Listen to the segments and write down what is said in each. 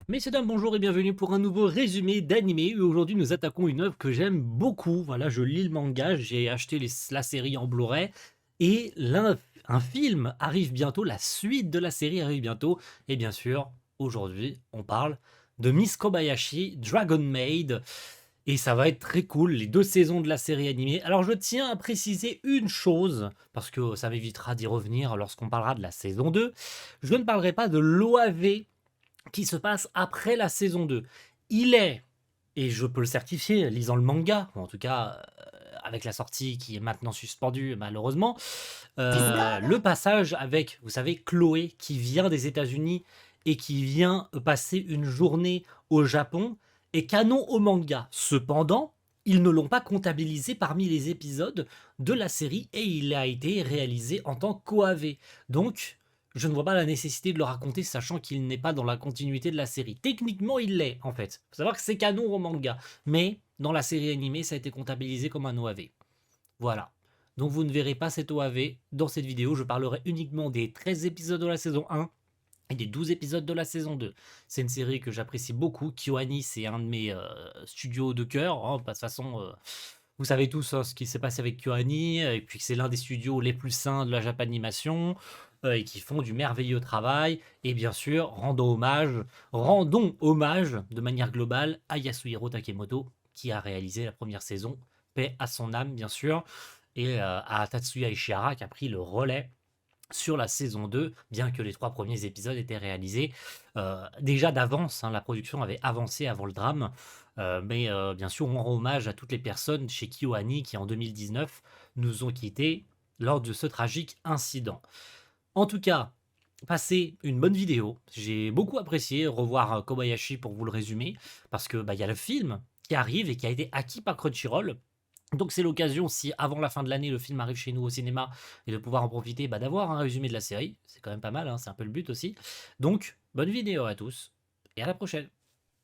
Messieurs, dames, bonjour et bienvenue pour un nouveau résumé d'animé. Aujourd'hui, nous attaquons une œuvre que j'aime beaucoup. Voilà, je lis le manga, j'ai acheté la série en Blu-ray et un film arrive bientôt, la suite de la série arrive bientôt. Et bien sûr, aujourd'hui, on parle de Miss Kobayashi, Dragon Maid. Et ça va être très cool, les deux saisons de la série animée. Alors, je tiens à préciser une chose, parce que ça m'évitera d'y revenir lorsqu'on parlera de la saison 2. Je ne parlerai pas de l'OAV qui se passe après la saison 2. Il est, et je peux le certifier, lisant le manga, ou en tout cas avec la sortie qui est maintenant suspendue malheureusement, le passage avec, vous savez, Chloé qui vient des États-Unis et qui vient passer une journée au Japon est canon au manga. Cependant, ils ne l'ont pas comptabilisé parmi les épisodes de la série et il a été réalisé en tant qu'OAV. Donc, je ne vois pas la nécessité de le raconter sachant qu'il n'est pas dans la continuité de la série. Techniquement, il l'est en fait. Faut savoir que c'est canon au manga, mais dans la série animée, ça a été comptabilisé comme un OAV. Voilà. Donc vous ne verrez pas cet OAV dans cette vidéo. Je parlerai uniquement des 13 épisodes de la saison 1 et des 12 épisodes de la saison 2. C'est une série que j'apprécie beaucoup. KyoAni, c'est un de mes studios de cœur. Hein. De toute façon, vous savez tous ce qui s'est passé avec KyoAni, et puis que c'est l'un des studios les plus sains de la Japanimation, et qui font du merveilleux travail. Et bien sûr, rendons hommage de manière globale à Yasuhiro Takemoto, qui a réalisé la première saison. Paix à son âme, bien sûr, et à Tatsuya Ishihara, qui a pris le relais sur la saison 2, bien que les 3 premiers épisodes étaient réalisés déjà d'avance, hein, la production avait avancé avant le drame, mais bien sûr, on rend hommage à toutes les personnes chez KyoAni qui, en 2019, nous ont quittés lors de ce tragique incident. En tout cas, passez une bonne vidéo. J'ai beaucoup apprécié revoir Kobayashi pour vous le résumer, parce que y a le film qui arrive et qui a été acquis par Crunchyroll. Donc c'est l'occasion, si avant la fin de l'année le film arrive chez nous au cinéma, et de pouvoir en profiter, d'avoir un résumé de la série. C'est quand même pas mal, hein, c'est un peu le but aussi. Donc, bonne vidéo à tous, et à la prochaine.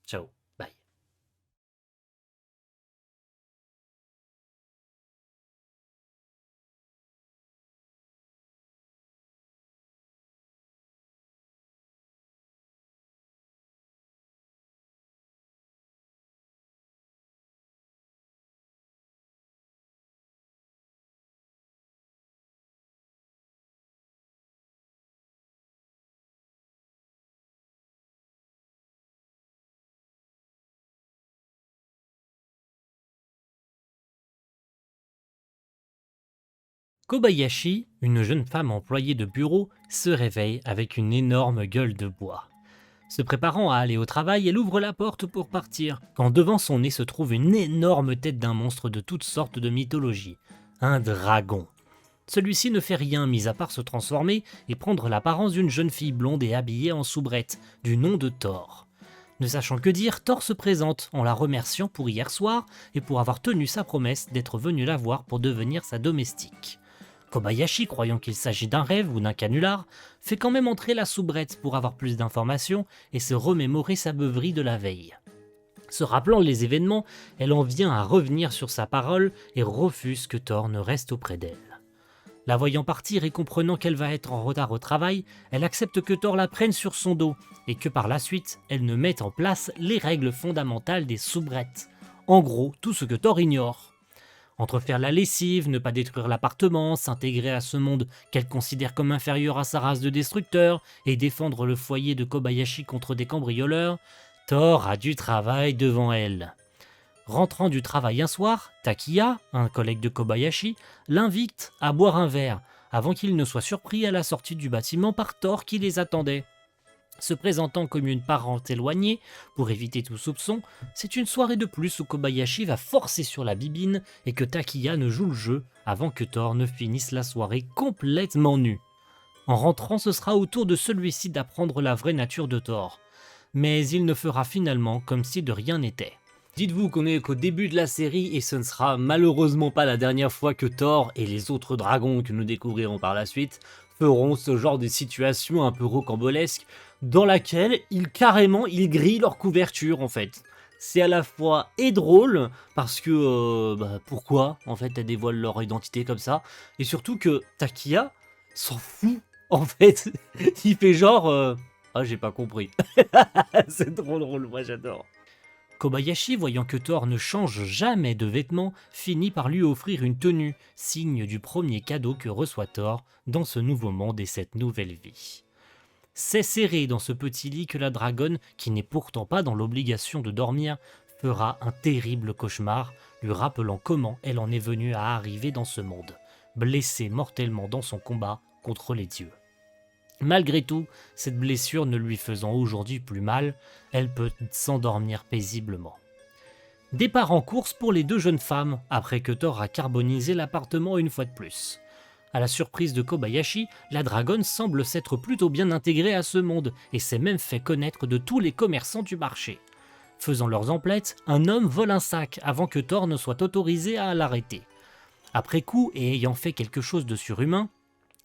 Ciao, bye. Kobayashi, une jeune femme employée de bureau, se réveille avec une énorme gueule de bois. Se préparant à aller au travail, elle ouvre la porte pour partir, quand devant son nez se trouve une énorme tête d'un monstre de toutes sortes de mythologie, un dragon. Celui-ci ne fait rien mis à part se transformer et prendre l'apparence d'une jeune fille blonde et habillée en soubrette, du nom de Thor. Ne sachant que dire, Thor se présente en la remerciant pour hier soir et pour avoir tenu sa promesse d'être venu la voir pour devenir sa domestique. Kobayashi, croyant qu'il s'agit d'un rêve ou d'un canular, fait quand même entrer la soubrette pour avoir plus d'informations et se remémorer sa beuverie de la veille. Se rappelant les événements, elle en vient à revenir sur sa parole et refuse que Thor ne reste auprès d'elle. La voyant partir et comprenant qu'elle va être en retard au travail, elle accepte que Thor la prenne sur son dos et que par la suite, elle ne mette en place les règles fondamentales des soubrettes. En gros, tout ce que Thor ignore. Entre faire la lessive, ne pas détruire l'appartement, s'intégrer à ce monde qu'elle considère comme inférieur à sa race de destructeurs et défendre le foyer de Kobayashi contre des cambrioleurs, Thor a du travail devant elle. Rentrant du travail un soir, Takiya, un collègue de Kobayashi, l'invite à boire un verre avant qu'il ne soit surpris à la sortie du bâtiment par Thor qui les attendait. Se présentant comme une parente éloignée, pour éviter tout soupçon, c'est une soirée de plus où Kobayashi va forcer sur la bibine et que Takiya ne joue le jeu avant que Thor ne finisse la soirée complètement nu. En rentrant, ce sera au tour de celui-ci d'apprendre la vraie nature de Thor. Mais il ne fera finalement comme si de rien n'était. Dites-vous qu'on est qu'au début de la série et ce ne sera malheureusement pas la dernière fois que Thor et les autres dragons que nous découvrirons par la suite feront ce genre de situation un peu rocambolesque dans laquelle ils grillent leur couverture en fait. C'est à la fois et drôle parce que pourquoi en fait elles dévoilent leur identité comme ça, et surtout que Takiya s'en fout en fait. Il fait genre Ah, j'ai pas compris. C'est trop drôle, moi j'adore. Kobayashi, voyant que Thor ne change jamais de vêtements, finit par lui offrir une tenue, signe du premier cadeau que reçoit Thor dans ce nouveau monde et cette nouvelle vie. C'est serré dans ce petit lit que la dragonne, qui n'est pourtant pas dans l'obligation de dormir, fera un terrible cauchemar, lui rappelant comment elle en est venue à arriver dans ce monde, blessée mortellement dans son combat contre les dieux. Malgré tout, cette blessure ne lui faisant aujourd'hui plus mal, elle peut s'endormir paisiblement. Départ en course pour les deux jeunes femmes, après que Thor a carbonisé l'appartement une fois de plus. À la surprise de Kobayashi, la dragonne semble s'être plutôt bien intégrée à ce monde et s'est même fait connaître de tous les commerçants du marché. Faisant leurs emplettes, un homme vole un sac avant que Thor ne soit autorisé à l'arrêter. Après coup, et ayant fait quelque chose de surhumain,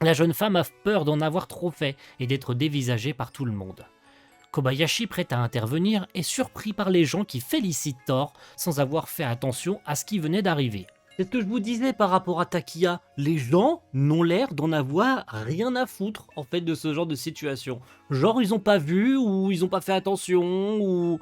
la jeune femme a peur d'en avoir trop fait et d'être dévisagée par tout le monde. Kobayashi, prêt à intervenir, est surpris par les gens qui félicitent Thor sans avoir fait attention à ce qui venait d'arriver. C'est ce que je vous disais par rapport à Takia. Les gens n'ont l'air d'en avoir rien à foutre en fait de ce genre de situation. Genre ils ont pas vu ou ils ont pas fait attention ou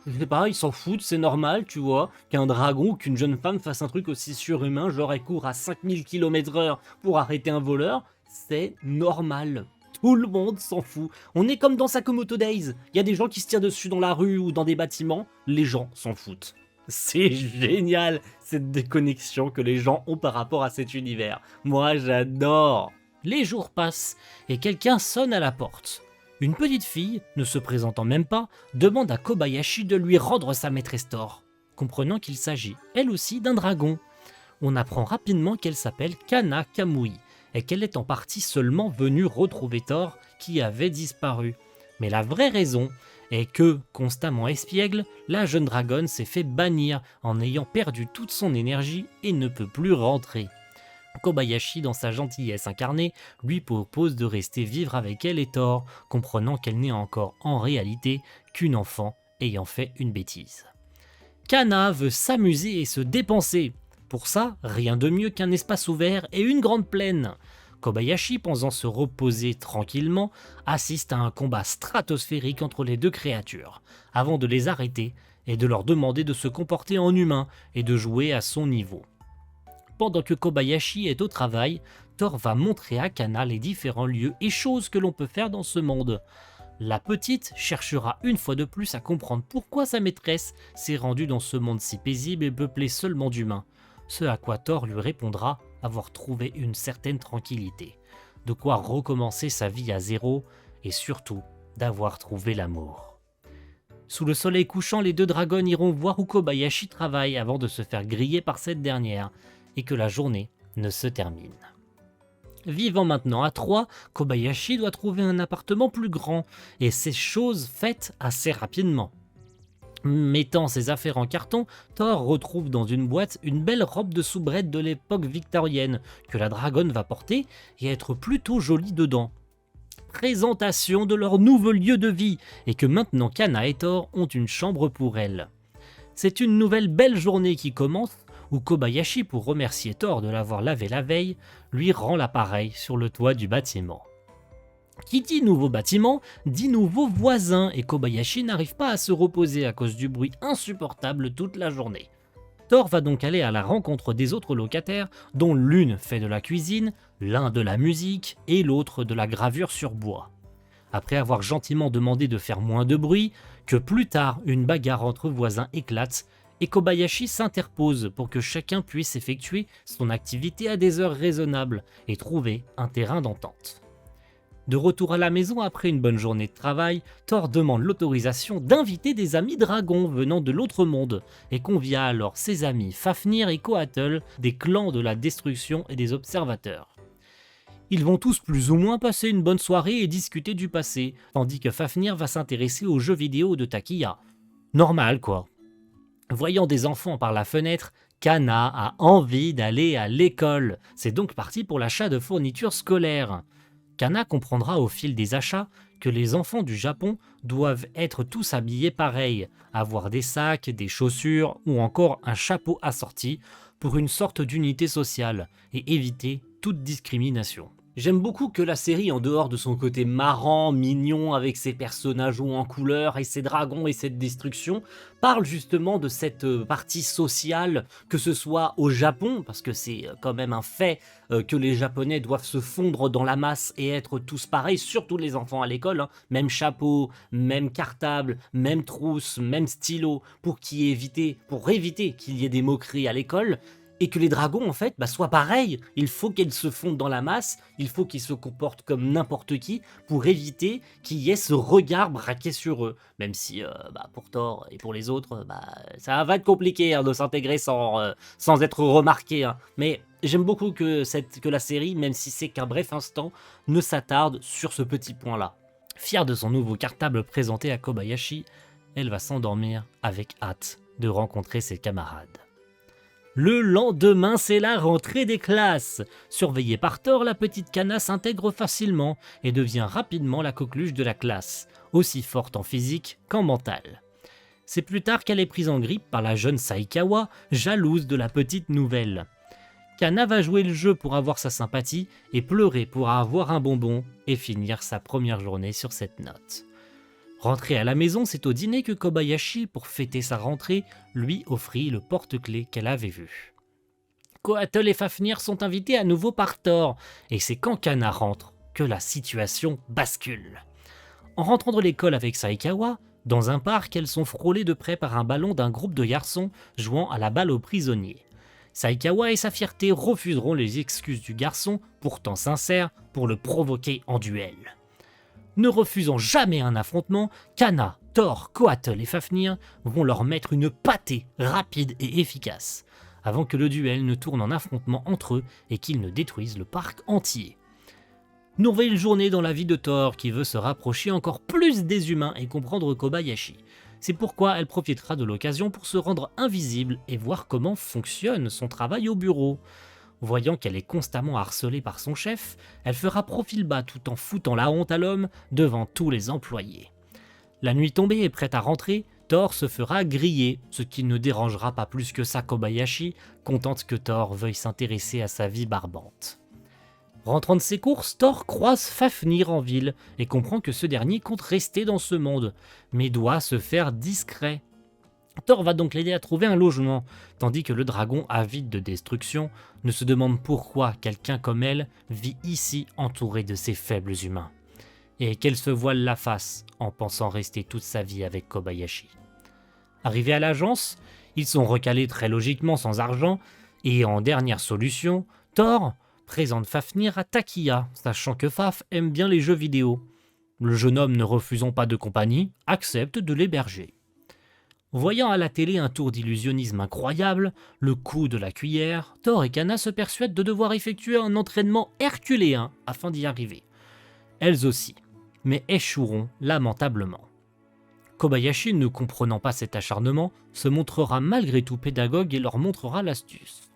je sais pas, ils s'en foutent, c'est normal, tu vois, qu'un dragon ou qu'une jeune femme fasse un truc aussi surhumain, genre elle court à 5000 km/h pour arrêter un voleur, c'est normal. Tout le monde s'en fout. On est comme dans Sakamoto Days. Il y a des gens qui se tirent dessus dans la rue ou dans des bâtiments, les gens s'en foutent. C'est génial, cette déconnexion que les gens ont par rapport à cet univers. Moi, j'adore. Les jours passent et quelqu'un sonne à la porte. Une petite fille, ne se présentant même pas, demande à Kobayashi de lui rendre sa maîtresse Thor, comprenant qu'il s'agit, elle aussi, d'un dragon. On apprend rapidement qu'elle s'appelle Kana Kamui et qu'elle est en partie seulement venue retrouver Thor qui avait disparu. Mais la vraie raison est que, constamment espiègle, la jeune dragonne s'est fait bannir en ayant perdu toute son énergie et ne peut plus rentrer. Kobayashi, dans sa gentillesse incarnée, lui propose de rester vivre avec elle et Thor, comprenant qu'elle n'est encore en réalité qu'une enfant ayant fait une bêtise. Kana veut s'amuser et se dépenser. Pour ça, rien de mieux qu'un espace ouvert et une grande plaine. Kobayashi, pensant se reposer tranquillement, assiste à un combat stratosphérique entre les deux créatures, avant de les arrêter et de leur demander de se comporter en humain et de jouer à son niveau. Pendant que Kobayashi est au travail, Thor va montrer à Kana les différents lieux et choses que l'on peut faire dans ce monde. La petite cherchera une fois de plus à comprendre pourquoi sa maîtresse s'est rendue dans ce monde si paisible et peuplé seulement d'humains, ce à quoi Thor lui répondra avoir trouvé une certaine tranquillité, de quoi recommencer sa vie à zéro et surtout d'avoir trouvé l'amour. Sous le soleil couchant, les deux dragonnes iront voir où Kobayashi travaille avant de se faire griller par cette dernière, et que la journée ne se termine. Vivant maintenant à 3, Kobayashi doit trouver un appartement plus grand, et ces choses faites assez rapidement. Mettant ses affaires en carton, Thor retrouve dans une boîte une belle robe de soubrette de l'époque victorienne, que la dragonne va porter et être plutôt jolie dedans. Présentation de leur nouveau lieu de vie, et que maintenant Kana et Thor ont une chambre pour elle. C'est une nouvelle belle journée qui commence, où Kobayashi, pour remercier Thor de l'avoir lavé la veille, lui rend l'appareil sur le toit du bâtiment. Qui dit nouveau bâtiment, dit nouveau voisin, et Kobayashi n'arrive pas à se reposer à cause du bruit insupportable toute la journée. Thor va donc aller à la rencontre des autres locataires, dont l'une fait de la cuisine, l'un de la musique et l'autre de la gravure sur bois. Après avoir gentiment demandé de faire moins de bruit, que plus tard une bagarre entre voisins éclate, et Kobayashi s'interpose pour que chacun puisse effectuer son activité à des heures raisonnables et trouver un terrain d'entente. De retour à la maison après une bonne journée de travail, Thor demande l'autorisation d'inviter des amis dragons venant de l'autre monde et convia alors ses amis Fafnir et Coatl des clans de la destruction et des observateurs. Ils vont tous plus ou moins passer une bonne soirée et discuter du passé, tandis que Fafnir va s'intéresser aux jeux vidéo de Takia. Normal quoi. Voyant des enfants par la fenêtre, Kana a envie d'aller à l'école. C'est donc parti pour l'achat de fournitures scolaires. Kana comprendra au fil des achats que les enfants du Japon doivent être tous habillés pareil, avoir des sacs, des chaussures ou encore un chapeau assorti pour une sorte d'unité sociale et éviter toute discrimination. J'aime beaucoup que la série, en dehors de son côté marrant, mignon, avec ses personnages hauts en couleur et ses dragons et cette destruction, parle justement de cette partie sociale, que ce soit au Japon, parce que c'est quand même un fait que les Japonais doivent se fondre dans la masse et être tous pareils, surtout les enfants à l'école, hein. Même chapeau, même cartable, même trousse, même stylo, pour éviter qu'il y ait des moqueries à l'école. Et que les dragons, en fait, soient pareils. Il faut qu'ils se fondent dans la masse, il faut qu'ils se comportent comme n'importe qui pour éviter qu'il y ait ce regard braqué sur eux. Même si, pour Thor et pour les autres, ça va être compliqué hein, de s'intégrer sans être remarqué. Hein. Mais j'aime beaucoup que la série, même si c'est qu'un bref instant, ne s'attarde sur ce petit point-là. Fière de son nouveau cartable présenté à Kobayashi, elle va s'endormir avec hâte de rencontrer ses camarades. Le lendemain, c'est la rentrée des classes. Surveillée par Thor, la petite Kana s'intègre facilement et devient rapidement la coqueluche de la classe, aussi forte en physique qu'en mental. C'est plus tard qu'elle est prise en grippe par la jeune Saikawa, jalouse de la petite nouvelle. Kana va jouer le jeu pour avoir sa sympathie et pleurer pour avoir un bonbon et finir sa première journée sur cette note. Rentré à la maison, c'est au dîner que Kobayashi, pour fêter sa rentrée, lui offrit le porte-clés qu'elle avait vu. Koatel et Fafnir sont invités à nouveau par Thor, et c'est quand Kana rentre que la situation bascule. En rentrant de l'école avec Saikawa, dans un parc, elles sont frôlées de près par un ballon d'un groupe de garçons jouant à la balle aux prisonniers. Saikawa et sa fierté refuseront les excuses du garçon, pourtant sincère, pour le provoquer en duel. Ne refusant jamais un affrontement, Kana, Thor, Koatel et Fafnir vont leur mettre une pâtée rapide et efficace, avant que le duel ne tourne en affrontement entre eux et qu'ils ne détruisent le parc entier. Nouvelle journée dans la vie de Thor qui veut se rapprocher encore plus des humains et comprendre Kobayashi. C'est pourquoi elle profitera de l'occasion pour se rendre invisible et voir comment fonctionne son travail au bureau. Voyant qu'elle est constamment harcelée par son chef, elle fera profil bas tout en foutant la honte à l'homme devant tous les employés. La nuit tombée et prête à rentrer, Thor se fera griller, ce qui ne dérangera pas plus que ça Kobayashi, contente que Thor veuille s'intéresser à sa vie barbante. Rentrant de ses courses, Thor croise Fafnir en ville et comprend que ce dernier compte rester dans ce monde, mais doit se faire discret. Thor va donc l'aider à trouver un logement, tandis que le dragon, avide de destruction, ne se demande pourquoi quelqu'un comme elle vit ici entouré de ces faibles humains, et qu'elle se voile la face en pensant rester toute sa vie avec Kobayashi. Arrivés à l'agence, ils sont recalés très logiquement sans argent, et en dernière solution, Thor présente Fafnir à Takiya, sachant que Faf aime bien les jeux vidéo. Le jeune homme, ne refusant pas de compagnie, accepte de l'héberger. Voyant à la télé un tour d'illusionnisme incroyable, le coup de la cuillère, Thor et Kana se persuadent de devoir effectuer un entraînement herculéen afin d'y arriver. Elles aussi, mais échoueront lamentablement. Kobayashi, ne comprenant pas cet acharnement, se montrera malgré tout pédagogue et leur montrera l'astuce.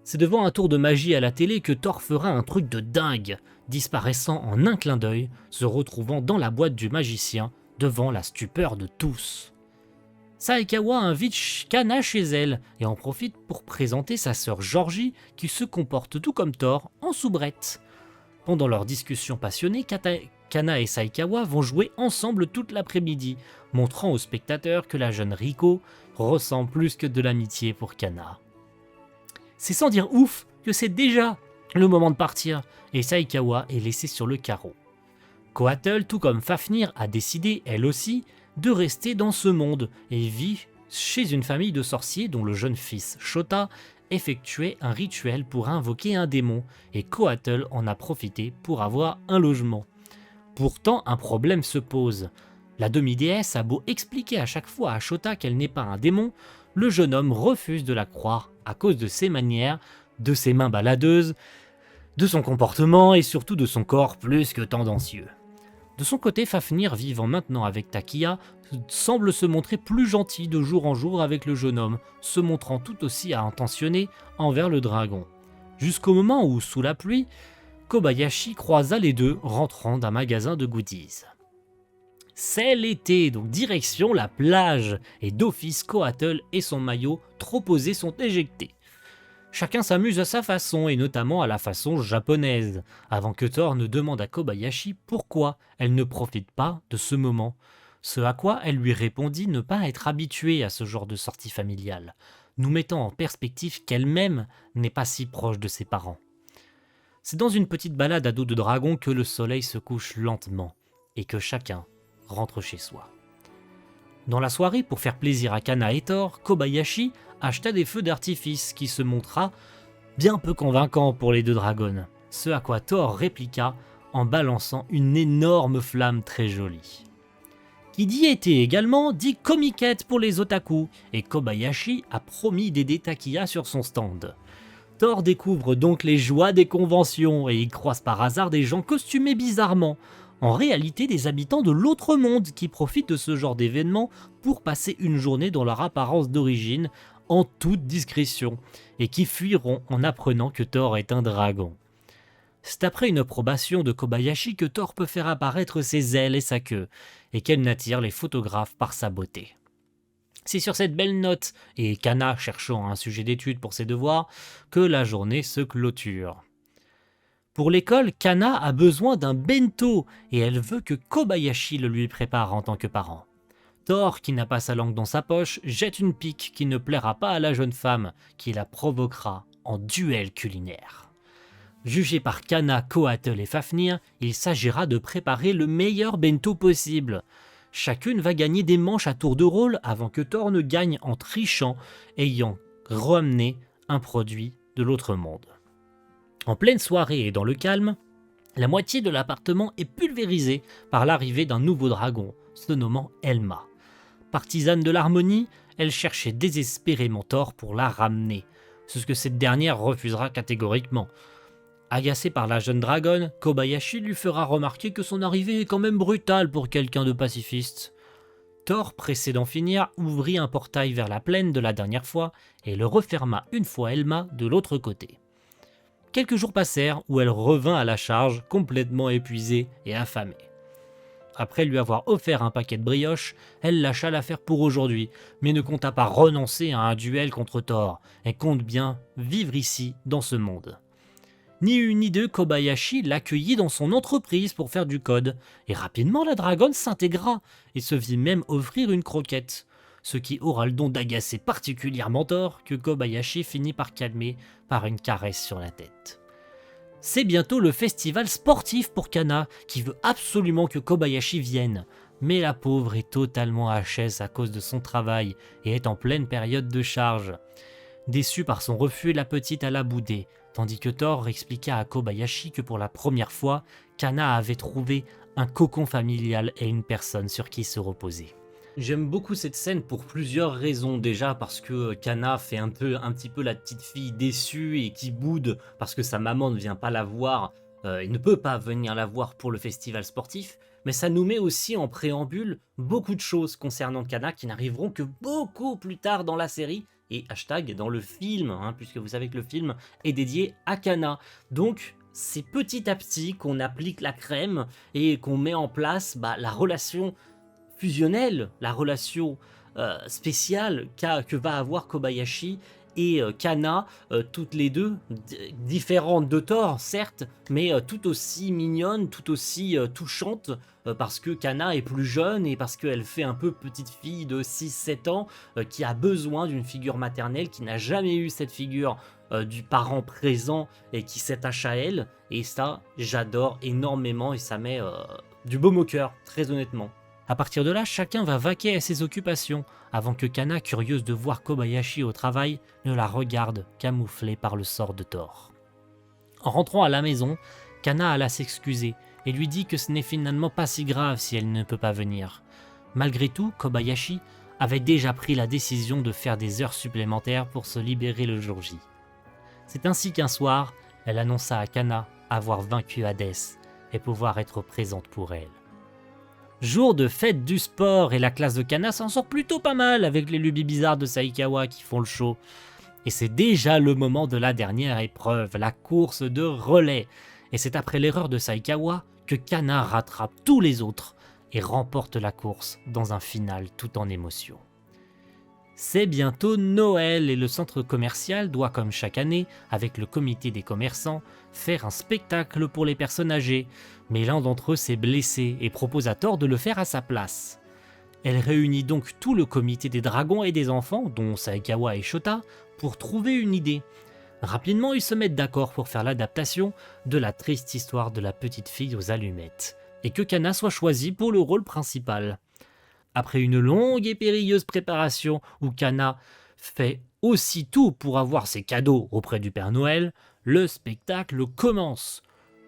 C'est devant un tour de magie à la télé que Thor fera un truc de dingue, disparaissant en un clin d'œil, se retrouvant dans la boîte du magicien, devant la stupeur de tous. Saikawa invite Kana chez elle et en profite pour présenter sa sœur Georgie qui se comporte tout comme Thor en soubrette. Pendant leur discussion passionnée, Kana et Saikawa vont jouer ensemble toute l'après-midi, montrant aux spectateurs que la jeune Riko ressent plus que de l'amitié pour Kana. C'est sans dire ouf que c'est déjà le moment de partir et Saikawa est laissée sur le carreau. Koatel, tout comme Fafnir, a décidé, elle aussi, de rester dans ce monde et vit chez une famille de sorciers dont le jeune fils Shota effectuait un rituel pour invoquer un démon et Koatel en a profité pour avoir un logement. Pourtant, un problème se pose. La demi-déesse a beau expliquer à chaque fois à Shota qu'elle n'est pas un démon, le jeune homme refuse de la croire à cause de ses manières, de ses mains baladeuses, de son comportement et surtout de son corps plus que tendancieux. De son côté, Fafnir, vivant maintenant avec Takiya, semble se montrer plus gentil de jour en jour avec le jeune homme, se montrant tout aussi intentionné envers le dragon. Jusqu'au moment où, sous la pluie, Kobayashi croisa les deux rentrant d'un magasin de goodies. C'est l'été, donc direction la plage, et d'office Koatel et son maillot trop osé sont éjectés. Chacun s'amuse à sa façon, et notamment à la façon japonaise, avant que Thor ne demande à Kobayashi pourquoi elle ne profite pas de ce moment. Ce à quoi elle lui répondit ne pas être habituée à ce genre de sortie familiale, nous mettant en perspective qu'elle-même n'est pas si proche de ses parents. C'est dans une petite balade à dos de dragon que le soleil se couche lentement, et que chacun rentre chez soi. Dans la soirée, pour faire plaisir à Kana et Thor, Kobayashi acheta des feux d'artifice qui se montra bien peu convaincant pour les deux dragons, ce à quoi Thor répliqua en balançant une énorme flamme très jolie. Qui dit été également dit comiquette pour les otaku, et Kobayashi a promis d'aider Takiya sur son stand. Thor découvre donc les joies des conventions et il croise par hasard des gens costumés bizarrement, en réalité des habitants de l'autre monde qui profitent de ce genre d'événement pour passer une journée dans leur apparence d'origine en toute discrétion, et qui fuiront en apprenant que Thor est un dragon. C'est après une approbation de Kobayashi que Thor peut faire apparaître ses ailes et sa queue, et qu'elle n'attire les photographes par sa beauté. C'est sur cette belle note, et Kana cherchant un sujet d'étude pour ses devoirs, que la journée se clôture. Pour l'école, Kana a besoin d'un bento, et elle veut que Kobayashi le lui prépare en tant que parent. Thor, qui n'a pas sa langue dans sa poche, jette une pique qui ne plaira pas à la jeune femme, qui la provoquera en duel culinaire. Jugé par Kana, Koatl et Fafnir, il s'agira de préparer le meilleur bento possible. Chacune va gagner des manches à tour de rôle avant que Thor ne gagne en trichant, ayant ramené un produit de l'autre monde. En pleine soirée et dans le calme, la moitié de l'appartement est pulvérisée par l'arrivée d'un nouveau dragon, se nommant Elma. Partisane de l'harmonie, elle cherchait désespérément Thor pour la ramener, ce que cette dernière refusera catégoriquement. Agacé par la jeune dragonne, Kobayashi lui fera remarquer que son arrivée est quand même brutale pour quelqu'un de pacifiste. Thor, pressé d'en finir, ouvrit un portail vers la plaine de la dernière fois et le referma une fois Elma de l'autre côté. Quelques jours passèrent où elle revint à la charge, complètement épuisée et affamée. Après lui avoir offert un paquet de brioches, elle lâcha l'affaire pour aujourd'hui, mais ne compta pas renoncer à un duel contre Thor, et compte bien vivre ici, dans ce monde. Ni une ni deux, Kobayashi l'accueillit dans son entreprise pour faire du code, et rapidement la dragonne s'intégra, et se vit même offrir une croquette, ce qui aura le don d'agacer particulièrement Thor, que Kobayashi finit par calmer par une caresse sur la tête. C'est bientôt le festival sportif pour Kana, qui veut absolument que Kobayashi vienne, mais la pauvre est totalement HS à cause de son travail et est en pleine période de charge. Déçue par son refus, la petite alla bouder, tandis que Thor expliqua à Kobayashi que pour la première fois, Kana avait trouvé un cocon familial et une personne sur qui se reposer. J'aime beaucoup cette scène pour plusieurs raisons. Déjà parce que Kana fait un petit peu la petite fille déçue et qui boude parce que sa maman ne vient pas la voir et ne peut pas venir la voir pour le festival sportif. Mais ça nous met aussi en préambule beaucoup de choses concernant Kana qui n'arriveront que beaucoup plus tard dans la série et hashtag dans le film, puisque vous savez que le film est dédié à Kana. Donc c'est petit à petit qu'on applique la crème et qu'on met en place la relation fusionnelle, la relation spéciale que va avoir Kobayashi et Kana, toutes les deux différentes de Thor, certes, mais tout aussi mignonnes, tout aussi touchantes, parce que Kana est plus jeune et parce qu'elle fait un peu petite fille de 6-7 ans qui a besoin d'une figure maternelle, qui n'a jamais eu cette figure du parent présent et qui s'attache à elle, et ça, j'adore énormément et ça met du baume au cœur, très honnêtement. À partir de là, chacun va vaquer à ses occupations, avant que Kana, curieuse de voir Kobayashi au travail, ne la regarde camouflée par le sort de Thor. En rentrant à la maison, Kana alla s'excuser et lui dit que ce n'est finalement pas si grave si elle ne peut pas venir. Malgré tout, Kobayashi avait déjà pris la décision de faire des heures supplémentaires pour se libérer le jour J. C'est ainsi qu'un soir, elle annonça à Kana avoir vaincu Hadès et pouvoir être présente pour elle. Jour de fête du sport et la classe de Kana s'en sort plutôt pas mal avec les lubies bizarres de Saikawa qui font le show. Et c'est déjà le moment de la dernière épreuve, la course de relais. Et c'est après l'erreur de Saikawa que Kana rattrape tous les autres et remporte la course dans un final tout en émotion. C'est bientôt Noël et le centre commercial doit, comme chaque année, avec le comité des commerçants, faire un spectacle pour les personnes âgées, mais l'un d'entre eux s'est blessé et propose à Thor de le faire à sa place. Elle réunit donc tout le comité des dragons et des enfants, dont Saekawa et Shota, pour trouver une idée. Rapidement, ils se mettent d'accord pour faire l'adaptation de la triste histoire de la petite fille aux allumettes, et que Kana soit choisi pour le rôle principal. Après une longue et périlleuse préparation où Kana fait aussi tout pour avoir ses cadeaux auprès du Père Noël, le spectacle commence.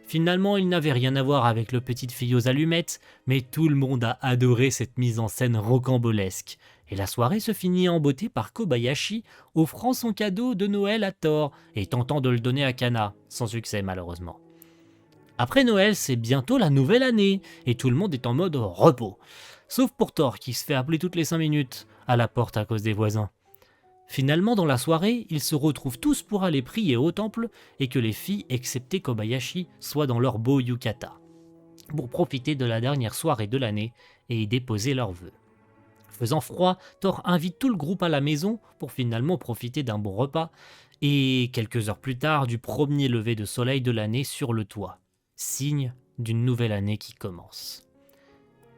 Finalement, il n'avait rien à voir avec le petite fille aux allumettes, mais tout le monde a adoré cette mise en scène rocambolesque. Et la soirée se finit en beauté par Kobayashi offrant son cadeau de Noël à Thor et tentant de le donner à Kana, sans succès malheureusement. Après Noël, c'est bientôt la nouvelle année, et tout le monde est en mode repos. Sauf pour Thor qui se fait appeler toutes les 5 minutes à la porte à cause des voisins. Finalement, dans la soirée, ils se retrouvent tous pour aller prier au temple et que les filles, excepté Kobayashi, soient dans leur beau yukata, pour profiter de la dernière soirée de l'année et y déposer leurs vœux. Faisant froid, Thor invite tout le groupe à la maison pour finalement profiter d'un bon repas et quelques heures plus tard du premier lever de soleil de l'année sur le toit, signe d'une nouvelle année qui commence.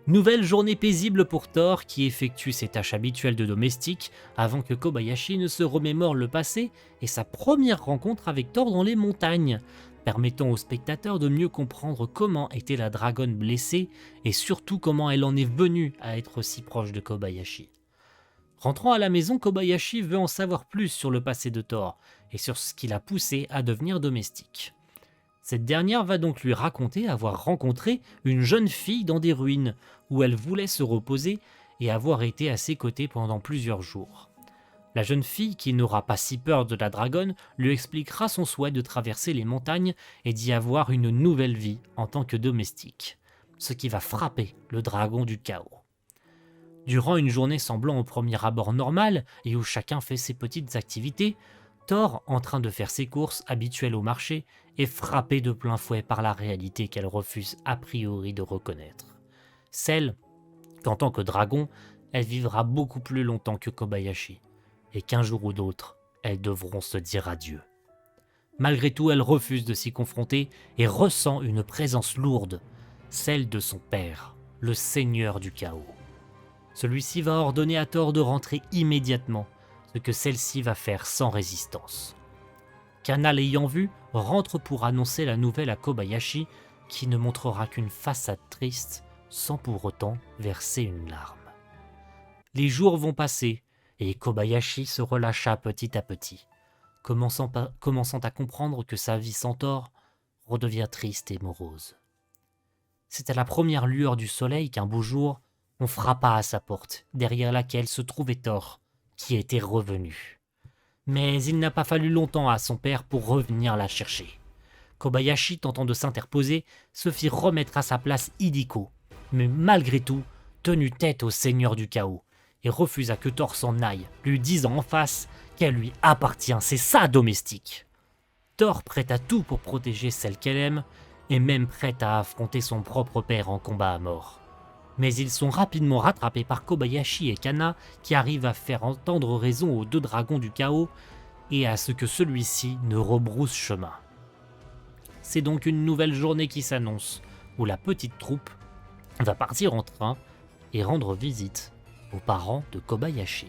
Nouvelle journée paisible pour Thor qui effectue ses tâches habituelles de domestique avant que Kobayashi ne se remémore le passé et sa première rencontre avec Thor dans les montagnes, permettant aux spectateurs de mieux comprendre comment était la dragonne blessée et surtout comment elle en est venue à être si proche de Kobayashi. Rentrant à la maison, Kobayashi veut en savoir plus sur le passé de Thor et sur ce qui l'a poussé à devenir domestique. Cette dernière va donc lui raconter avoir rencontré une jeune fille dans des ruines où elle voulait se reposer et avoir été à ses côtés pendant plusieurs jours. La jeune fille, qui n'aura pas si peur de la dragonne, lui expliquera son souhait de traverser les montagnes et d'y avoir une nouvelle vie en tant que domestique, ce qui va frapper le dragon du chaos. Durant une journée semblant au premier abord normale et où chacun fait ses petites activités, Thor, en train de faire ses courses habituelles au marché, est frappé de plein fouet par la réalité qu'elle refuse a priori de reconnaître. Celle qu'en tant que dragon, elle vivra beaucoup plus longtemps que Kobayashi, et qu'un jour ou d'autre, elles devront se dire adieu. Malgré tout, elle refuse de s'y confronter et ressent une présence lourde, celle de son père, le seigneur du chaos. Celui-ci va ordonner à Thor de rentrer immédiatement, ce que celle-ci va faire sans résistance. Kana, l'ayant vu, rentre pour annoncer la nouvelle à Kobayashi, qui ne montrera qu'une façade triste, sans pour autant verser une larme. Les jours vont passer, et Kobayashi se relâcha petit à petit, commençant à comprendre que sa vie sans Thor redevient triste et morose. C'est à la première lueur du soleil qu'un beau jour, on frappa à sa porte, derrière laquelle se trouvait Thor, qui était revenu. Mais il n'a pas fallu longtemps à son père pour revenir la chercher. Kobayashi, tentant de s'interposer, se fit remettre à sa place Hideko, mais malgré tout, tenu tête au seigneur du chaos, et refusa que Thor s'en aille, lui disant en face qu'elle lui appartient, c'est sa domestique. Thor, prête à tout pour protéger celle qu'elle aime, est même prête à affronter son propre père en combat à mort. Mais ils sont rapidement rattrapés par Kobayashi et Kana qui arrivent à faire entendre raison aux deux dragons du chaos et à ce que celui-ci ne rebrousse chemin. C'est donc une nouvelle journée qui s'annonce, où la petite troupe va partir en train et rendre visite aux parents de Kobayashi.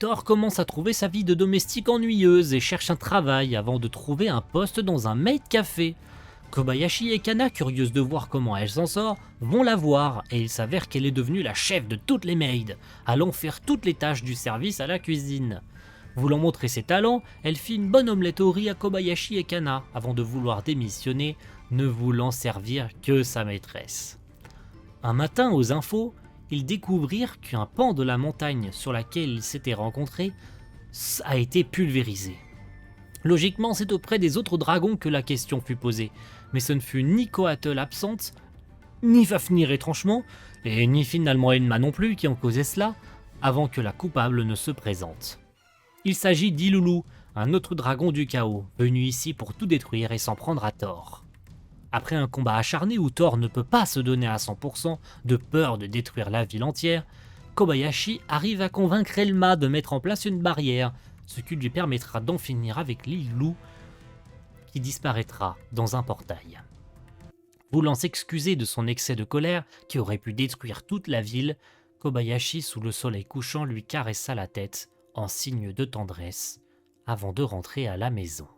Thor commence à trouver sa vie de domestique ennuyeuse et cherche un travail avant de trouver un poste dans un maid café. Kobayashi et Kana, curieuses de voir comment elle s'en sort, vont la voir et il s'avère qu'elle est devenue la chef de toutes les maids, allant faire toutes les tâches du service à la cuisine. Voulant montrer ses talents, elle fit une bonne omelette au riz à Kobayashi et Kana avant de vouloir démissionner, ne voulant servir que sa maîtresse. Un matin, aux infos, ils découvrirent qu'un pan de la montagne sur laquelle ils s'étaient rencontrés a été pulvérisé. Logiquement, c'est auprès des autres dragons que la question fut posée, mais ce ne fut ni Coatl absente, ni Fafnir étrangement, et ni finalement Enma non plus qui ont causé cela, avant que la coupable ne se présente. Il s'agit d'Ilulu, un autre dragon du chaos, venu ici pour tout détruire et s'en prendre à Thor. Après un combat acharné où Thor ne peut pas se donner à 100% de peur de détruire la ville entière, Kobayashi arrive à convaincre Elma de mettre en place une barrière, ce qui lui permettra d'en finir avec Ilulu qui disparaîtra dans un portail. Voulant s'excuser de son excès de colère qui aurait pu détruire toute la ville, Kobayashi sous le soleil couchant lui caressa la tête en signe de tendresse avant de rentrer à la maison.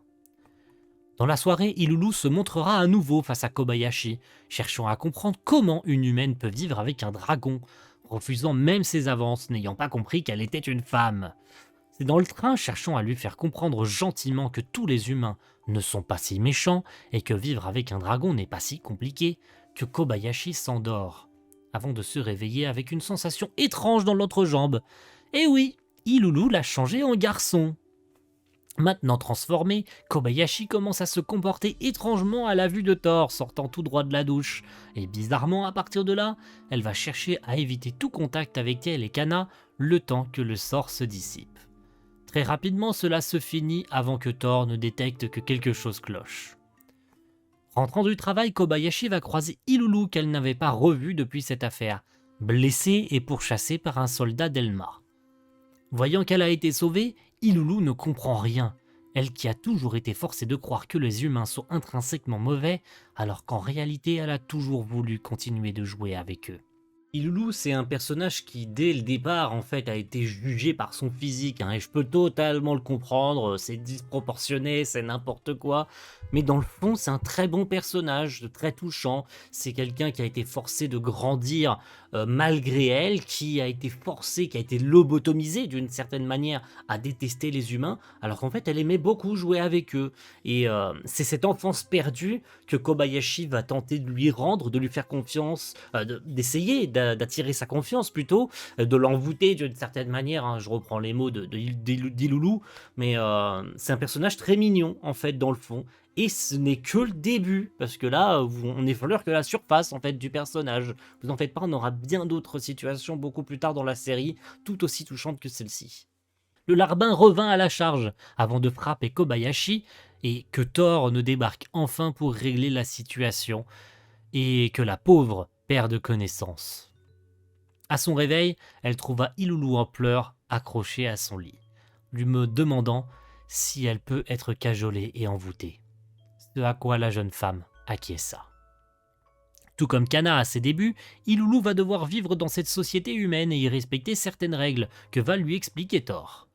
Dans la soirée, Ilulu se montrera à nouveau face à Kobayashi, cherchant à comprendre comment une humaine peut vivre avec un dragon, refusant même ses avances, n'ayant pas compris qu'elle était une femme. C'est dans le train, cherchant à lui faire comprendre gentiment que tous les humains ne sont pas si méchants et que vivre avec un dragon n'est pas si compliqué, que Kobayashi s'endort, avant de se réveiller avec une sensation étrange dans l'autre jambe. Et oui, Ilulu l'a changé en garçon. Maintenant transformé, Kobayashi commence à se comporter étrangement à la vue de Thor sortant tout droit de la douche. Et bizarrement, à partir de là, elle va chercher à éviter tout contact avec elle et Kana le temps que le sort se dissipe. Très rapidement, cela se finit avant que Thor ne détecte que quelque chose cloche. Rentrant du travail, Kobayashi va croiser Ilulu qu'elle n'avait pas revu depuis cette affaire, blessée et pourchassée par un soldat d'Elma. Voyant qu'elle a été sauvée, Ilulu ne comprend rien, elle qui a toujours été forcée de croire que les humains sont intrinsèquement mauvais, alors qu'en réalité elle a toujours voulu continuer de jouer avec eux. Ilulu, c'est un personnage qui, dès le départ, en fait, a été jugé par son physique, et je peux totalement le comprendre, c'est disproportionné, c'est n'importe quoi, mais dans le fond, c'est un très bon personnage, très touchant, c'est quelqu'un qui a été forcé de grandir malgré elle, qui a été forcé, qui a été lobotomisé d'une certaine manière à détester les humains, alors qu'en fait, elle aimait beaucoup jouer avec eux, et c'est cette enfance perdue que Kobayashi va tenter de lui rendre, de lui faire confiance, d'essayer d'attirer sa confiance plutôt, de l'envoûter d'une certaine manière, je reprends les mots d'Ilulu, mais c'est un personnage très mignon en fait dans le fond, et ce n'est que le début, parce que là on n'effleure que la surface en fait du personnage, vous en faites pas, on aura bien d'autres situations beaucoup plus tard dans la série, tout aussi touchantes que celle-ci. Le larbin revint à la charge avant de frapper Kobayashi, et que Thor ne débarque enfin pour régler la situation, et que la pauvre perde connaissance. À son réveil, elle trouva Ilulu en pleurs, accrochée à son lit, lui me demandant si elle peut être cajolée et envoûtée. Ce à quoi la jeune femme acquiesça. Tout comme Kana à ses débuts, Ilulu va devoir vivre dans cette société humaine et y respecter certaines règles que va lui expliquer Thor.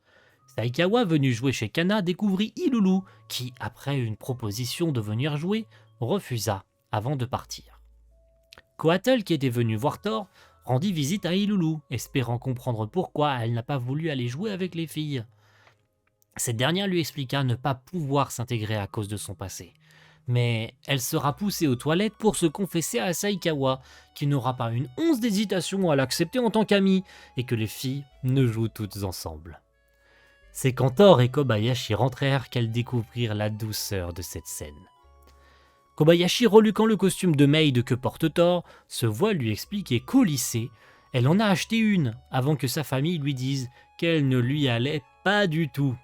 Saikawa, venu jouer chez Kana, découvrit Ilulu, qui, après une proposition de venir jouer, refusa avant de partir. Koatl, qui était venu voir Thor, rendit visite à Ilulu, espérant comprendre pourquoi elle n'a pas voulu aller jouer avec les filles. Cette dernière lui expliqua ne pas pouvoir s'intégrer à cause de son passé. Mais elle sera poussée aux toilettes pour se confesser à Saikawa, qui n'aura pas une once d'hésitation à l'accepter en tant qu'amie, et que les filles ne jouent toutes ensemble. C'est quand Thor et Kobayashi rentrèrent qu'elles découvrirent la douceur de cette scène. Kobayashi, reluquant le costume de maid que porte Thor, se voit lui expliquer qu'au lycée, elle en a acheté une avant que sa famille lui dise qu'elle ne lui allait pas du tout.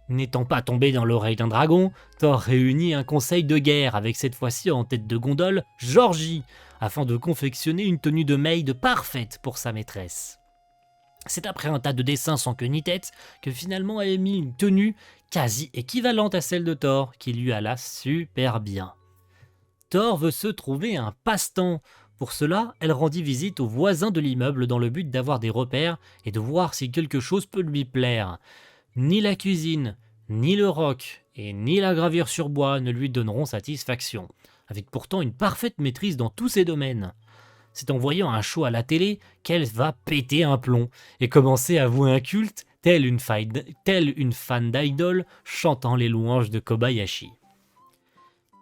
N'étant pas tombé dans l'oreille d'un dragon, Thor réunit un conseil de guerre avec cette fois-ci en tête de gondole Georgie, afin de confectionner une tenue de maid parfaite pour sa maîtresse. C'est après un tas de dessins sans queue ni tête que finalement elle a mis une tenue quasi équivalente à celle de Thor, qui lui alla super bien. Thor veut se trouver un passe-temps. Pour cela, elle rendit visite aux voisins de l'immeuble dans le but d'avoir des repères et de voir si quelque chose peut lui plaire. Ni la cuisine, ni le roc et ni la gravure sur bois ne lui donneront satisfaction, avec pourtant une parfaite maîtrise dans tous ces domaines. C'est en voyant un show à la télé qu'elle va péter un plomb et commencer à vouer un culte, telle une fan d'idol chantant les louanges de Kobayashi.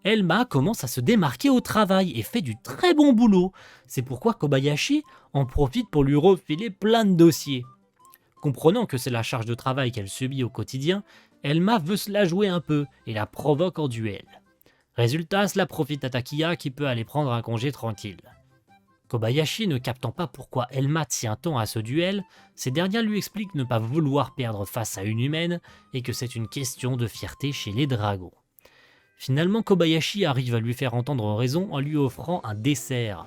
Elma commence à se démarquer au travail et fait du très bon boulot. C'est pourquoi Kobayashi en profite pour lui refiler plein de dossiers. Comprenant que c'est la charge de travail qu'elle subit au quotidien, Elma veut se la jouer un peu et la provoque en duel. Résultat, cela profite à Takiya qui peut aller prendre un congé tranquille. Kobayashi ne captant pas pourquoi Elma tient tant à ce duel, ces derniers lui expliquent ne pas vouloir perdre face à une humaine et que c'est une question de fierté chez les dragons. Finalement, Kobayashi arrive à lui faire entendre raison en lui offrant un dessert.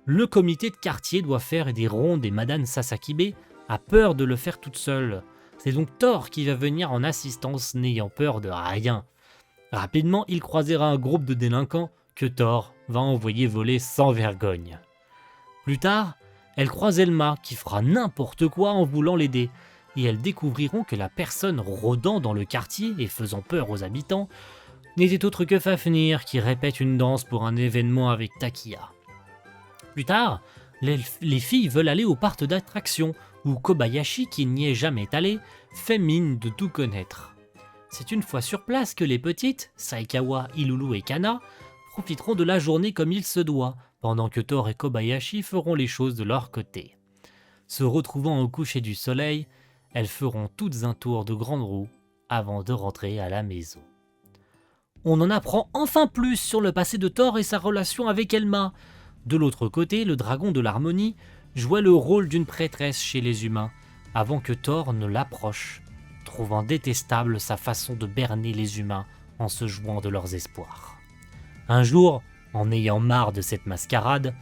Le comité de quartier doit faire des rondes et Madame Sasakibe a peur de le faire toute seule. C'est donc Thor qui va venir en assistance n'ayant peur de rien. Rapidement, il croisera un groupe de délinquants que Thor va envoyer voler sans vergogne. Plus tard, elle croise Elma qui fera n'importe quoi en voulant l'aider, et elles découvriront que la personne rôdant dans le quartier et faisant peur aux habitants n'était autre que Fafnir qui répète une danse pour un événement avec Takia. Plus tard, les filles veulent aller au parc d'attractions où Kobayashi, qui n'y est jamais allé, fait mine de tout connaître. C'est une fois sur place que les petites, Saikawa, Ilulu et Kana, profiteront de la journée comme il se doit, pendant que Thor et Kobayashi feront les choses de leur côté. Se retrouvant au coucher du soleil, elles feront toutes un tour de grande roue avant de rentrer à la maison. On en apprend enfin plus sur le passé de Thor et sa relation avec Elma. De l'autre côté, le dragon de l'harmonie jouait le rôle d'une prêtresse chez les humains, avant que Thor ne l'approche, trouvant détestable sa façon de berner les humains en se jouant de leurs espoirs. Un jour, en ayant marre de cette mascarade,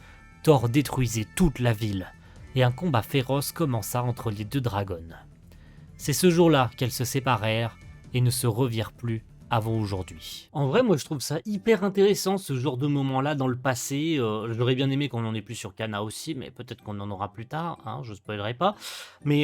Thor détruisait toute la ville, et un combat féroce commença entre les deux dragons. C'est ce jour-là qu'elles se séparèrent et ne se revirent plus avant aujourd'hui. En vrai, moi je trouve ça hyper intéressant ce genre de moment-là dans le passé. J'aurais bien aimé qu'on en ait plus sur Kana aussi, mais peut-être qu'on en aura plus tard, hein, je spoilerai pas. Mais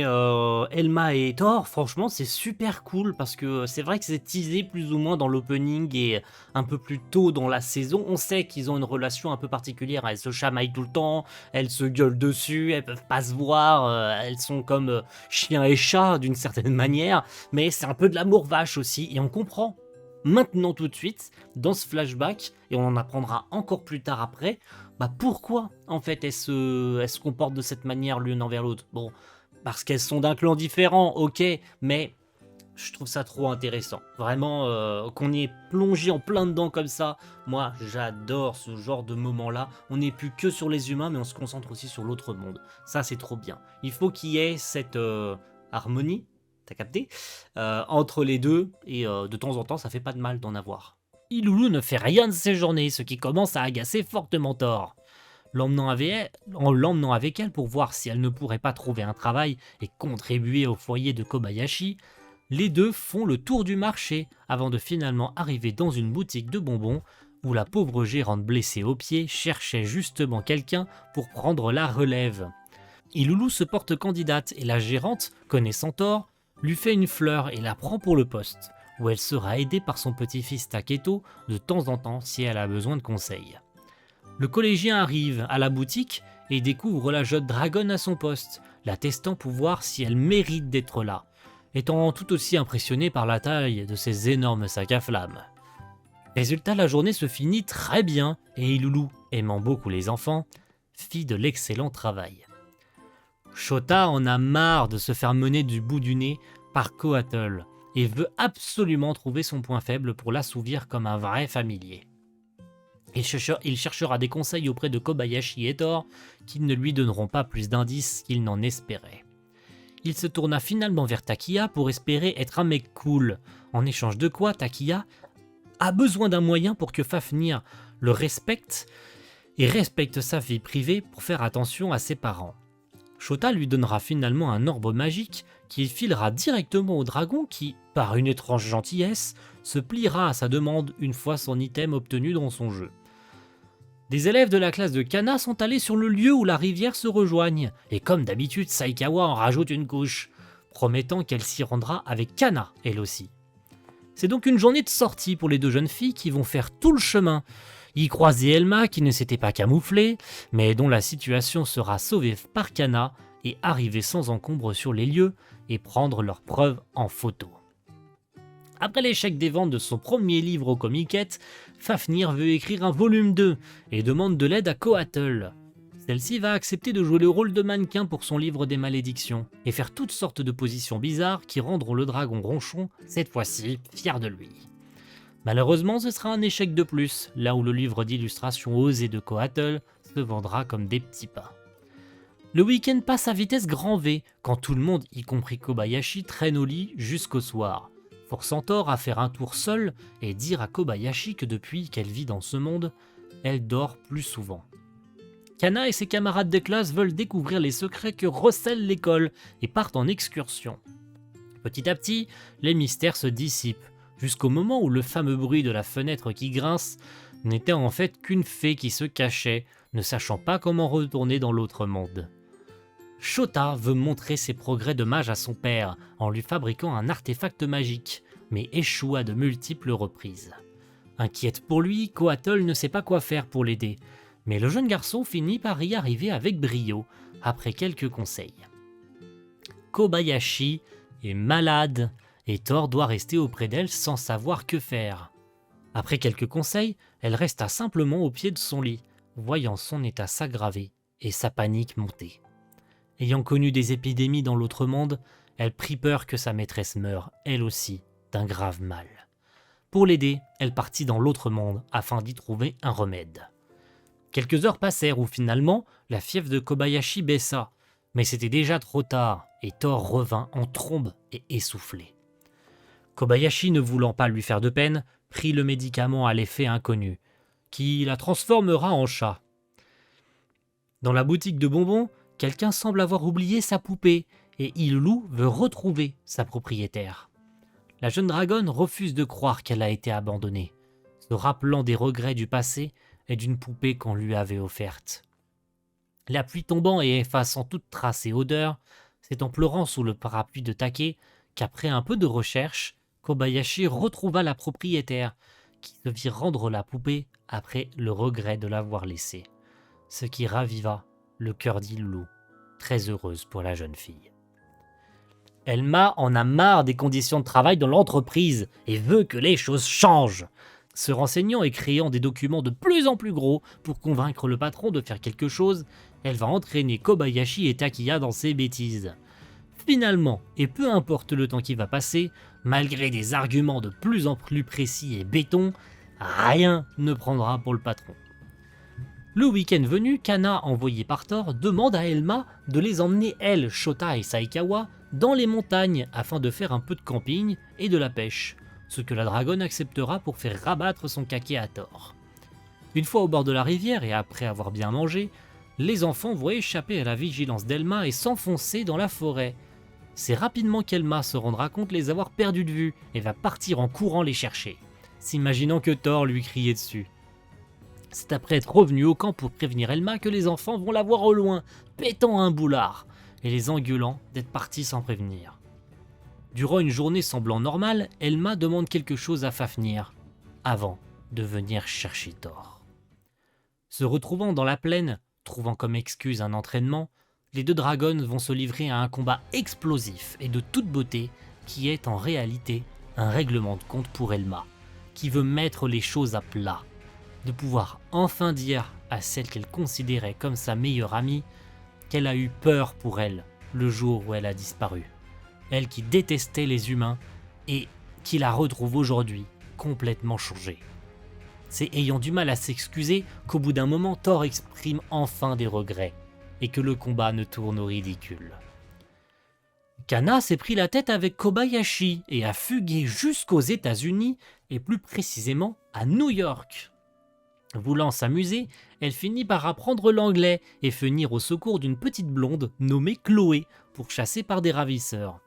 Elma et Thor, franchement, c'est super cool parce que c'est vrai que c'est teasé plus ou moins dans l'opening et un peu plus tôt dans la saison. On sait qu'ils ont une relation un peu particulière, elles se chamaillent tout le temps, elles se gueulent dessus, elles peuvent pas se voir, elles sont comme chien et chat d'une certaine manière, mais c'est un peu de l'amour vache aussi, et on comprend maintenant tout de suite, dans ce flashback, et on en apprendra encore plus tard après, pourquoi en fait elles se comportent de cette manière l'une envers l'autre. Bon, parce qu'elles sont d'un clan différent, ok, mais je trouve ça trop intéressant. Vraiment, qu'on y est plongé en plein dedans comme ça, moi j'adore ce genre de moment-là. On n'est plus que sur les humains, mais on se concentre aussi sur l'autre monde. Ça c'est trop bien. Il faut qu'il y ait cette harmonie, t'as capté, entre les deux, et de temps en temps ça fait pas de mal d'en avoir. Ilulu ne fait rien de ses journées, ce qui commence à agacer fortement Thor. En l'emmenant avec elle pour voir si elle ne pourrait pas trouver un travail et contribuer au foyer de Kobayashi, les deux font le tour du marché avant de finalement arriver dans une boutique de bonbons où la pauvre gérante blessée au pied cherchait justement quelqu'un pour prendre la relève. Ilulu se porte candidate et la gérante, connaissant Thor, lui fait une fleur et la prend pour le poste, où elle sera aidée par son petit-fils Taketo de temps en temps si elle a besoin de conseils. Le collégien arrive à la boutique et découvre la jeune dragonne à son poste, la testant pour voir si elle mérite d'être là, étant tout aussi impressionné par la taille de ces énormes sacs à flammes. Résultat, la journée se finit très bien et Ilulu, aimant beaucoup les enfants, fit de l'excellent travail. Shota en a marre de se faire mener du bout du nez par Coatl et veut absolument trouver son point faible pour l'assouvir comme un vrai familier. Il cherchera des conseils auprès de Kobayashi et Thor qui ne lui donneront pas plus d'indices qu'il n'en espérait. Il se tourna finalement vers Takia pour espérer être un mec cool, en échange de quoi Takia a besoin d'un moyen pour que Fafnir le respecte et respecte sa vie privée pour faire attention à ses parents. Shota lui donnera finalement un orbe magique qu'il filera directement au dragon qui, par une étrange gentillesse, se pliera à sa demande une fois son item obtenu dans son jeu. Des élèves de la classe de Kana sont allés sur le lieu où la rivière se rejoigne, et comme d'habitude, Saikawa en rajoute une couche, promettant qu'elle s'y rendra avec Kana, elle aussi. C'est donc une journée de sortie pour les deux jeunes filles qui vont faire tout le chemin, y croiser Elma qui ne s'était pas camouflée, mais dont la situation sera sauvée par Kana et arriver sans encombre sur les lieux et prendre leurs preuves en photo. Après l'échec des ventes de son premier livre au Comiquette, Fafnir veut écrire un volume 2 et demande de l'aide à Coatl. Celle-ci va accepter de jouer le rôle de mannequin pour son livre des malédictions et faire toutes sortes de positions bizarres qui rendront le dragon ronchon, cette fois-ci, fier de lui. Malheureusement, ce sera un échec de plus, là où le livre d'illustration osé de Coatl se vendra comme des petits pains. Le week-end passe à vitesse grand V, quand tout le monde, y compris Kobayashi, traîne au lit jusqu'au soir, forçant Thor à faire un tour seul et dire à Kobayashi que depuis qu'elle vit dans ce monde, elle dort plus souvent. Kana et ses camarades de classe veulent découvrir les secrets que recèle l'école et partent en excursion. Petit à petit, les mystères se dissipent, jusqu'au moment où le fameux bruit de la fenêtre qui grince n'était en fait qu'une fée qui se cachait, ne sachant pas comment retourner dans l'autre monde. Shota veut montrer ses progrès de mage à son père en lui fabriquant un artefact magique, mais échoue à de multiples reprises. Inquiète pour lui, Kohatol ne sait pas quoi faire pour l'aider, mais le jeune garçon finit par y arriver avec brio, après quelques conseils. Kobayashi est malade, et Thor doit rester auprès d'elle sans savoir que faire. Après quelques conseils, elle resta simplement au pied de son lit, voyant son état s'aggraver et sa panique monter. Ayant connu des épidémies dans l'autre monde, elle prit peur que sa maîtresse meure, elle aussi, d'un grave mal. Pour l'aider, elle partit dans l'autre monde afin d'y trouver un remède. Quelques heures passèrent où finalement, la fièvre de Kobayashi baissa, mais c'était déjà trop tard et Thor revint en trombe et essoufflé. Kobayashi, ne voulant pas lui faire de peine, prit le médicament à l'effet inconnu, qui la transformera en chat. Dans la boutique de bonbons, quelqu'un semble avoir oublié sa poupée et Ilulu veut retrouver sa propriétaire. La jeune dragonne refuse de croire qu'elle a été abandonnée, se rappelant des regrets du passé et d'une poupée qu'on lui avait offerte. La pluie tombant et effaçant toute trace et odeur, c'est en pleurant sous le parapluie de Take qu'après un peu de recherche, Kobayashi retrouva la propriétaire, qui se vit rendre la poupée après le regret de l'avoir laissée, ce qui raviva le cœur d'Ilulu, très heureuse pour la jeune fille. Elma en a marre des conditions de travail dans l'entreprise et veut que les choses changent. Se renseignant et créant des documents de plus en plus gros pour convaincre le patron de faire quelque chose, elle va entraîner Kobayashi et Takiya dans ses bêtises. Finalement, et peu importe le temps qui va passer, malgré des arguments de plus en plus précis et béton, rien ne prendra pour le patron. Le week-end venu, Kana, envoyé par Thor, demande à Elma de les emmener, elle, Shota et Saikawa, dans les montagnes afin de faire un peu de camping et de la pêche, ce que la dragonne acceptera pour faire rabattre son caquet à Thor. Une fois au bord de la rivière et après avoir bien mangé, les enfants vont échapper à la vigilance d'Elma et s'enfoncer dans la forêt. C'est rapidement qu'Elma se rendra compte les avoir perdus de vue et va partir en courant les chercher, s'imaginant que Thor lui criait dessus. C'est après être revenu au camp pour prévenir Elma que les enfants vont la voir au loin, pétant un boulard, et les engueulant d'être partis sans prévenir. Durant une journée semblant normale, Elma demande quelque chose à Fafnir, avant de venir chercher Thor. Se retrouvant dans la plaine, trouvant comme excuse un entraînement, les deux dragons vont se livrer à un combat explosif et de toute beauté qui est en réalité un règlement de compte pour Elma, qui veut mettre les choses à plat, de pouvoir enfin dire à celle qu'elle considérait comme sa meilleure amie qu'elle a eu peur pour elle le jour où elle a disparu. Elle qui détestait les humains et qui la retrouve aujourd'hui complètement changée. C'est ayant du mal à s'excuser qu'au bout d'un moment Thor exprime enfin des regrets et que le combat ne tourne au ridicule. Kana s'est pris la tête avec Kobayashi et a fugué jusqu'aux États-Unis et plus précisément à New York. Voulant s'amuser, elle finit par apprendre l'anglais et venir au secours d'une petite blonde nommée Chloé pour chasser par des ravisseurs.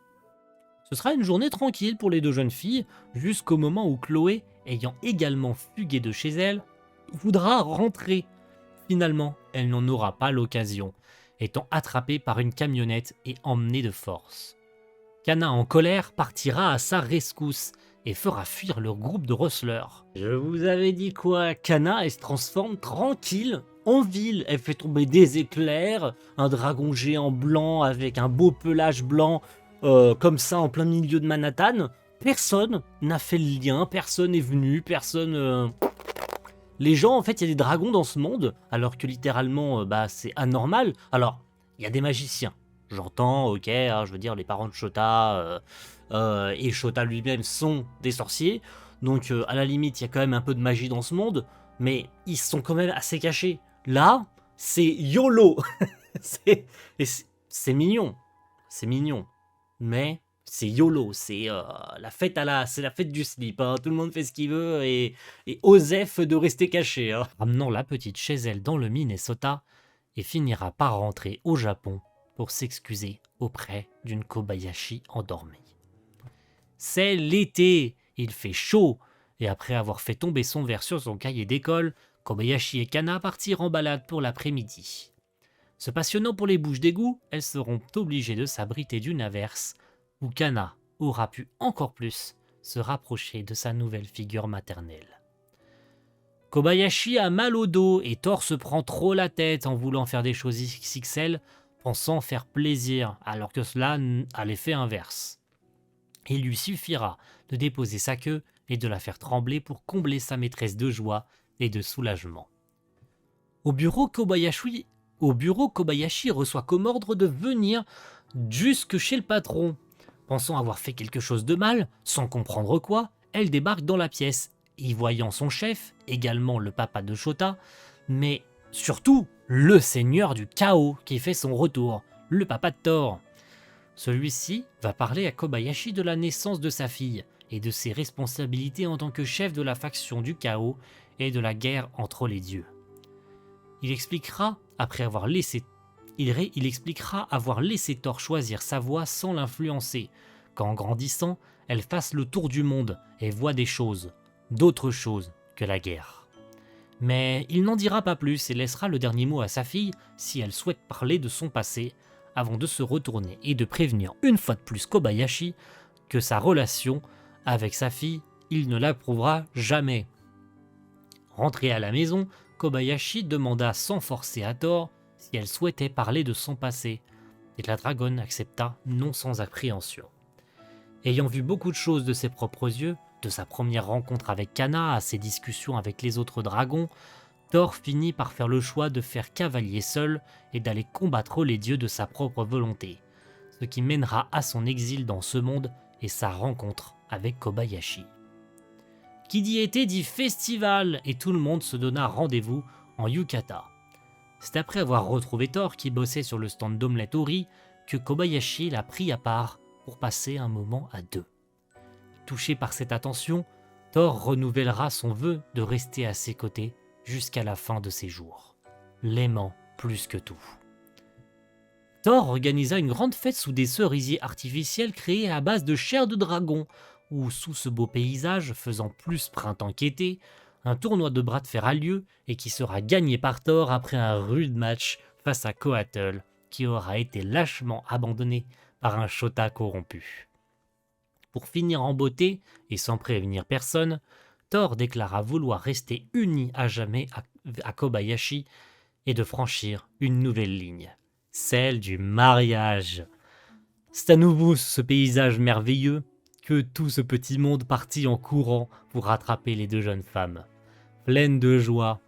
Ce sera une journée tranquille pour les deux jeunes filles jusqu'au moment où Chloé, ayant également fugué de chez elle, voudra rentrer. Finalement, elle n'en aura pas l'occasion, étant attrapée par une camionnette et emmenée de force. Kana en colère partira à sa rescousse et fera fuir leur groupe de rustlers. Je vous avais dit quoi? Kana, elle se transforme tranquille en ville. Elle fait tomber des éclairs, un dragon géant blanc avec un beau pelage blanc comme ça en plein milieu de Manhattan. Personne n'a fait le lien, personne est venu, personne... Les gens, en fait, il y a des dragons dans ce monde, alors que littéralement, c'est anormal. Alors, il y a des magiciens. J'entends, ok, hein, je veux dire, les parents de Shota et Shota lui-même sont des sorciers. Donc, à la limite, il y a quand même un peu de magie dans ce monde, mais ils sont quand même assez cachés. Là, c'est YOLO. c'est c'est mignon, c'est mignon, mais c'est YOLO, c'est la fête du slip, hein. Tout le monde fait ce qu'il veut et Osef de rester caché, hein. Ramenant la petite chez elle dans le Minnesota et finira par rentrer au Japon pour s'excuser auprès d'une Kobayashi endormie. C'est l'été, il fait chaud, et après avoir fait tomber son verre sur son cahier d'école, Kobayashi et Kana partirent en balade pour l'après-midi. Se passionnant pour les bouches d'égout, elles seront obligées de s'abriter d'une averse, où Kana aura pu encore plus se rapprocher de sa nouvelle figure maternelle. Kobayashi a mal au dos et Thor se prend trop la tête en voulant faire des choses XXL, pensant faire plaisir, alors que cela a l'effet inverse. Il lui suffira de déposer sa queue et de la faire trembler pour combler sa maîtresse de joie et de soulagement. Au bureau, Kobayashi reçoit comme ordre de venir jusque chez le patron. Pensant avoir fait quelque chose de mal, sans comprendre quoi, elle débarque dans la pièce, y voyant son chef, également le papa de Shota, mais surtout le seigneur du chaos qui fait son retour, le papa de Thor. Celui-ci va parler à Kobayashi de la naissance de sa fille et de ses responsabilités en tant que chef de la faction du chaos et de la guerre entre les dieux. Il expliquera avoir laissé Thor choisir sa voie sans l'influencer, qu'en grandissant, elle fasse le tour du monde et voit d'autres choses que la guerre. Mais il n'en dira pas plus et laissera le dernier mot à sa fille si elle souhaite parler de son passé, avant de se retourner et de prévenir une fois de plus Kobayashi que sa relation avec sa fille, il ne l'approuvera jamais. Rentré à la maison, Kobayashi demanda sans forcer à Thor si elle souhaitait parler de son passé, et la dragonne accepta non sans appréhension. Ayant vu beaucoup de choses de ses propres yeux, de sa première rencontre avec Kana à ses discussions avec les autres dragons, Thor finit par faire le choix de faire cavalier seul et d'aller combattre les dieux de sa propre volonté, ce qui mènera à son exil dans ce monde et sa rencontre avec Kobayashi. Qui dit été dit festival et tout le monde se donna rendez-vous en yukata. C'est après avoir retrouvé Thor qui bossait sur le stand d'omelette au riz que Kobayashi l'a pris à part pour passer un moment à deux. Touché par cette attention, Thor renouvellera son vœu de rester à ses côtés jusqu'à la fin de ses jours, l'aimant plus que tout. Thor organisa une grande fête sous des cerisiers artificiels créés à base de chair de dragon, où sous ce beau paysage faisant plus printemps qu'été, un tournoi de bras de fer a lieu et qui sera gagné par Thor après un rude match face à Koatl, qui aura été lâchement abandonné par un Shota corrompu. Pour finir en beauté et sans prévenir personne, Thor déclara vouloir rester uni à jamais à Kobayashi et de franchir une nouvelle ligne, celle du mariage. C'est à nouveau ce paysage merveilleux que tout ce petit monde partit en courant pour rattraper les deux jeunes femmes, pleines de joie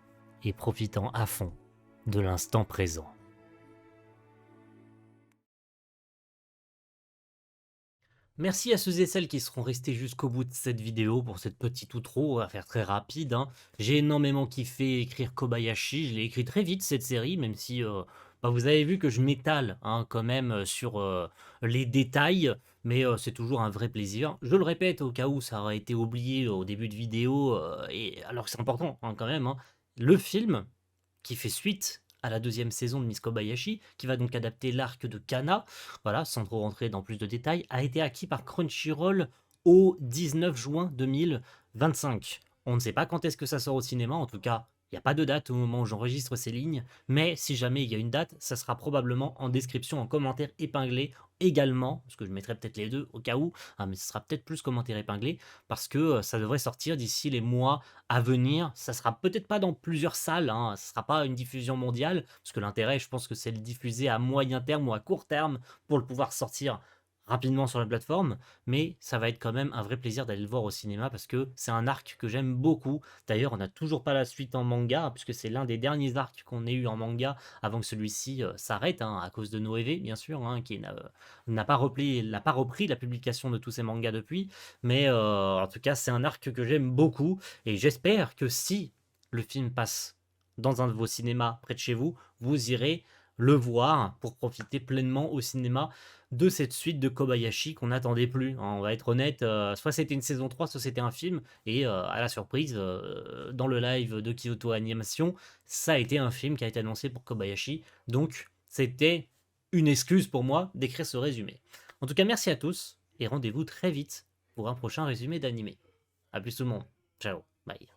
et profitant à fond de l'instant présent. Merci à ceux et celles qui seront restés jusqu'au bout de cette vidéo pour cette petite outro, on va faire très rapide, hein. J'ai énormément kiffé écrire Kobayashi, je l'ai écrit très vite cette série, même si vous avez vu que je m'étale hein, quand même sur les détails, mais c'est toujours un vrai plaisir. Je le répète au cas où ça aurait été oublié au début de vidéo, et alors que c'est important hein, quand même, hein. Le film qui fait suite à la deuxième saison de Miss Kobayashi, qui va donc adapter l'arc de Kana, voilà, sans trop rentrer dans plus de détails, a été acquis par Crunchyroll au 19 juin 2025. On ne sait pas quand est-ce que ça sort au cinéma, en tout cas, il n'y a pas de date au moment où j'enregistre ces lignes, mais si jamais il y a une date, ça sera probablement en description, en commentaire épinglé également, parce que je mettrai peut-être les deux au cas où, hein, mais ce sera peut-être plus commentaire épinglé, parce que ça devrait sortir d'ici les mois à venir. Ça sera peut-être pas dans plusieurs salles, hein, ce sera pas une diffusion mondiale, parce que l'intérêt, je pense que c'est de le diffuser à moyen terme ou à court terme pour le pouvoir sortir rapidement sur la plateforme, mais ça va être quand même un vrai plaisir d'aller le voir au cinéma parce que c'est un arc que j'aime beaucoup. D'ailleurs, on n'a toujours pas la suite en manga, puisque c'est l'un des derniers arcs qu'on ait eu en manga avant que celui-ci s'arrête, hein, à cause de Noévé, bien sûr, hein, qui n'a pas repris la publication de tous ces mangas depuis, mais en tout cas, c'est un arc que j'aime beaucoup, et j'espère que si le film passe dans un de vos cinémas près de chez vous, vous irez le voir pour profiter pleinement au cinéma de cette suite de Kobayashi qu'on n'attendait plus, hein. On va être honnête, soit c'était une saison 3, soit c'était un film, et à la surprise, dans le live de Kyoto Animation, ça a été un film qui a été annoncé pour Kobayashi, donc c'était une excuse pour moi d'écrire ce résumé. En tout cas, merci à tous, et rendez-vous très vite pour un prochain résumé d'animé. A plus tout le monde, ciao, bye.